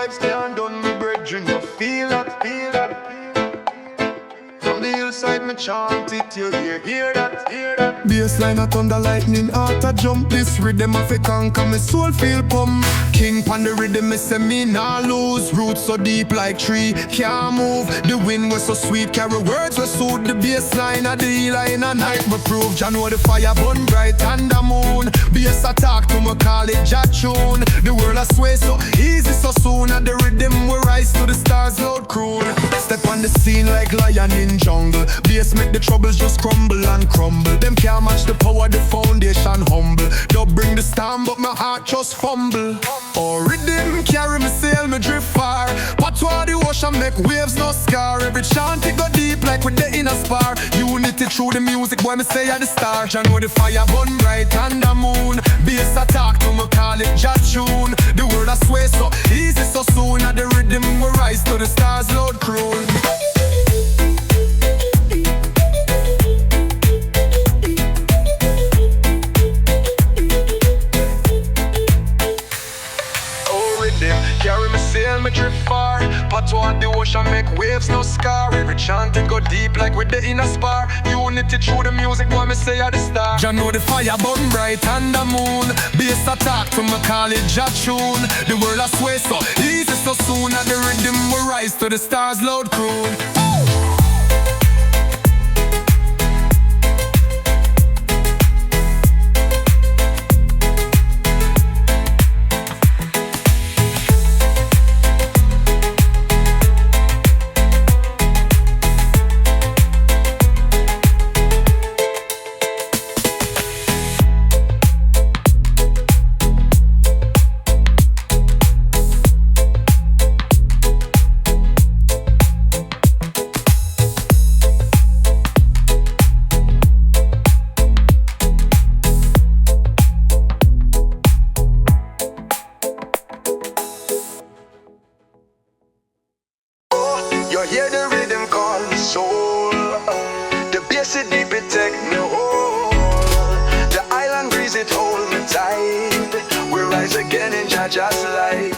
vibes can't done me brethren. You feel that, feel that. From the hillside me chant it, you hear that, hear that. Bassline a thunder lightning, heart a jump. This rhythm of a conquer, me soul feel pump. King pan the rhythm, me say me nah lose. Roots so deep like tree, can't move. The wind was so sweet, carry words we soothe. The bassline a the healer in a night me prove. Jah know the fire burn bright and the moon. Bass attack to me call it Jah tune. The world a sway so easy so soon. At the rhythm we rise to the stars loud croon. Step on the scene like lion in jungle. Bass make the troubles just crumble and crumble. Them can't match the power, the foundation humble. Don't bring the storm but my heart just fumble. Oh, rhythm carry me sail, me drift far. Patois the ocean make waves no scar. Every chant it go deep like with the inner spar. Unity through the music, boy me say at the star. Jah know the fire burn bright and the moon. Bass attack to me call it Jah tune. The world a sway so easy so soon. At the rhythm we rise to the stars loud croon. Carry me sail, me drift far. Patois the ocean make waves no scar. Every chant it go deep like with the inner spar. Unity through the music, boy me say at the star. Jah know the fire burn bright and the moon. Bass attack to me call it Jah tune. The world a sway so easy so soon. At the rhythm we rise to the stars loud croon. You hear the rhythm call me soul. The bass it deep, it take me whole. The island breeze it hold me tight. We rise again in Jah Jah's light.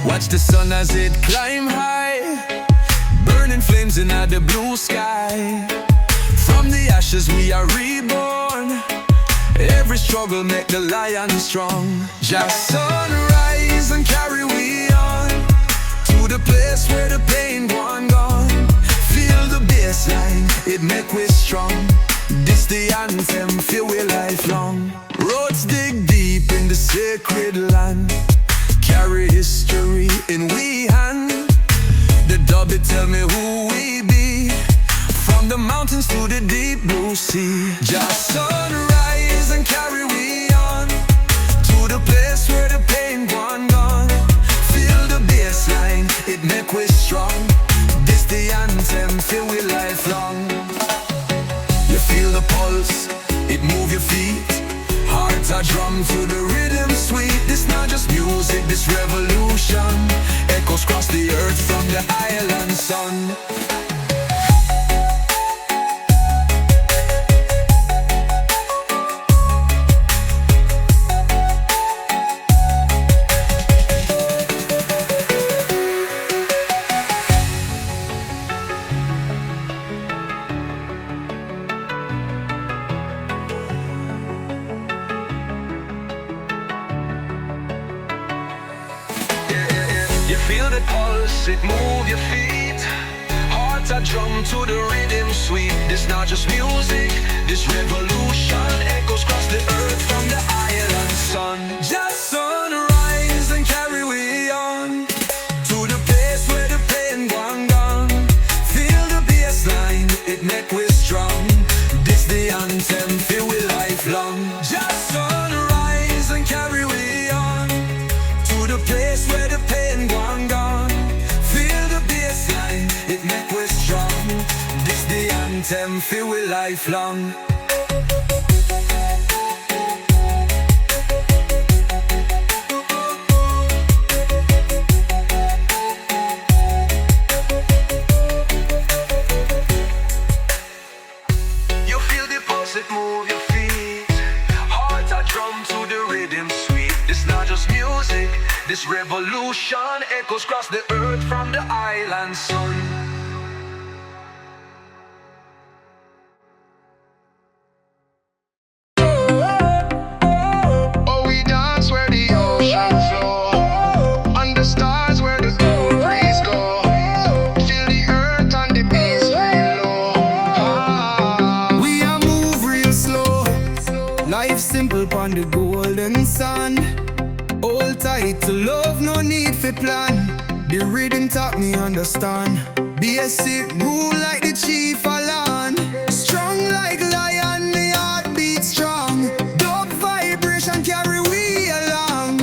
Watch the sun as it climb high, burning flames in the blue sky. From the ashes we are reborn. Every struggle make the lion strong. Jah sun rise and carry we on to the place where the pain gone. Feel the bassline, it make we strong. This the anthem, feel we lifelong. Roots dig deep in the sacred land. Carry history in we hand. The dub it tell me who we be. From the mountains to the deep blue sea. Just sunrise and carry we on to the place where the pain gone. Feel the bassline, it make we strong. This the anthem, feel we lifelong. You feel the pulse, it move your feet. Hearts are drum to the rhythm sweet. This not just music, this revolution. Echoes cross the earth from the island sun. You feel the pulse, it move your feet. Hearts are drum to the rhythm sweet. This not just music, this revolution. Echoes cross the earth from the island sun. Just sunrise and carry we on to the place where the pain gone. Feel the bassline, it make we strong. This the anthem, feel we lifelong. Just sunrise and carry we on to the place where the pain gone. Feel the bassline, it make we strong. This the anthem, feel we lifelong. You feel the pulse, it move your feet. Hearts are drum to the rhythm sweet. It's not just music, This revolution echoes across the earth from the island sun. Oh, we dance where the ocean flow, under stars where the cool breeze go. Feel the earth and the beats below. We a move real slow, life simple pon the golden sand. Hold tight to love, no need for plan. The rhythm taught me understand. Basic rule like the chief of land. Strong like lion, the heart beat strong. Dub vibration carry we along.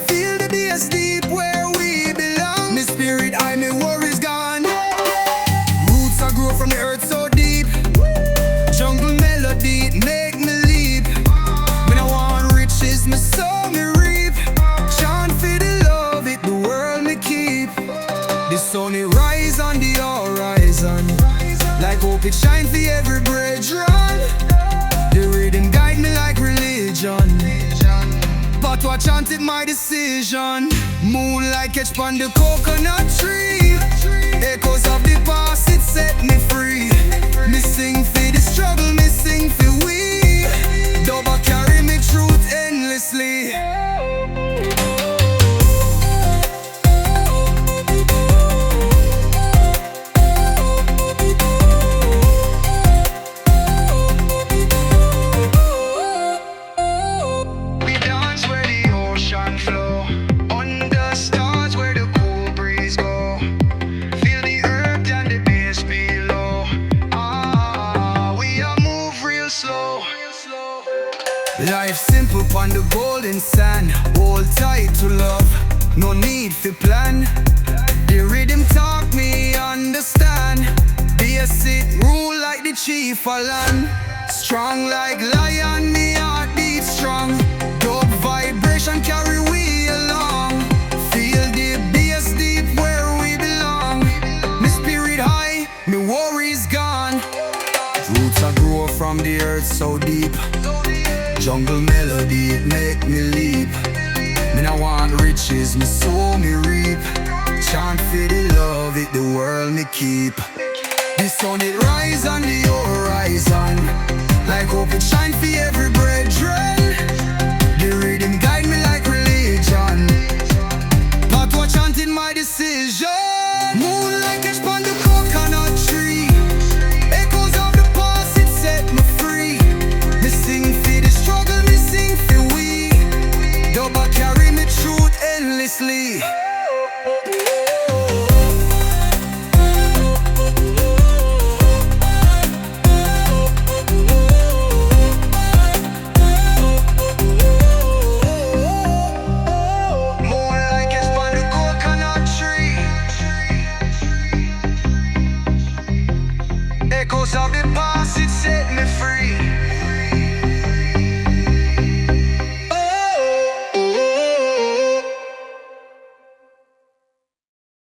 Feel the bass deep where we belong. Me spirit high, me worries gone. Roots are grow from the earth so deep. Jungle melody make me leap. When I want riches, me soul me reap. Chant for the love, it the world me keep. The sun it rise on the horizon, like hope it shine for every brethren. The rhythm guide me like religion, but what chant it my decision. Moonlight catch pon the coconut tree. Echoes of the past, it set me free. Me sing for the struggle, me sing for we. Double carry me truth endlessly. Life simple pon the golden sand. Hold tight to love, no need for plan. The rhythm talk me understand. Basic rule like the chief of land. Strong like lion, me heart beat strong. Dub vibration carry we along. Feel the bass deep where we belong. Me spirit high, me worries gone. Roots are grow from the earth so deep. Jungle melody, it make me leap. Me I want riches, me soul me reap. Chant for the love, it the world me keep. The sun it rise on the horizon, like hope it shine for every brethren. The rhythm guide me like religion, but what chanting my decision. Moonlight catch pon the coconut tree. Echoes of the past, it set me free. Me sing for the struggle, me sing for we. Double carry me truth endlessly.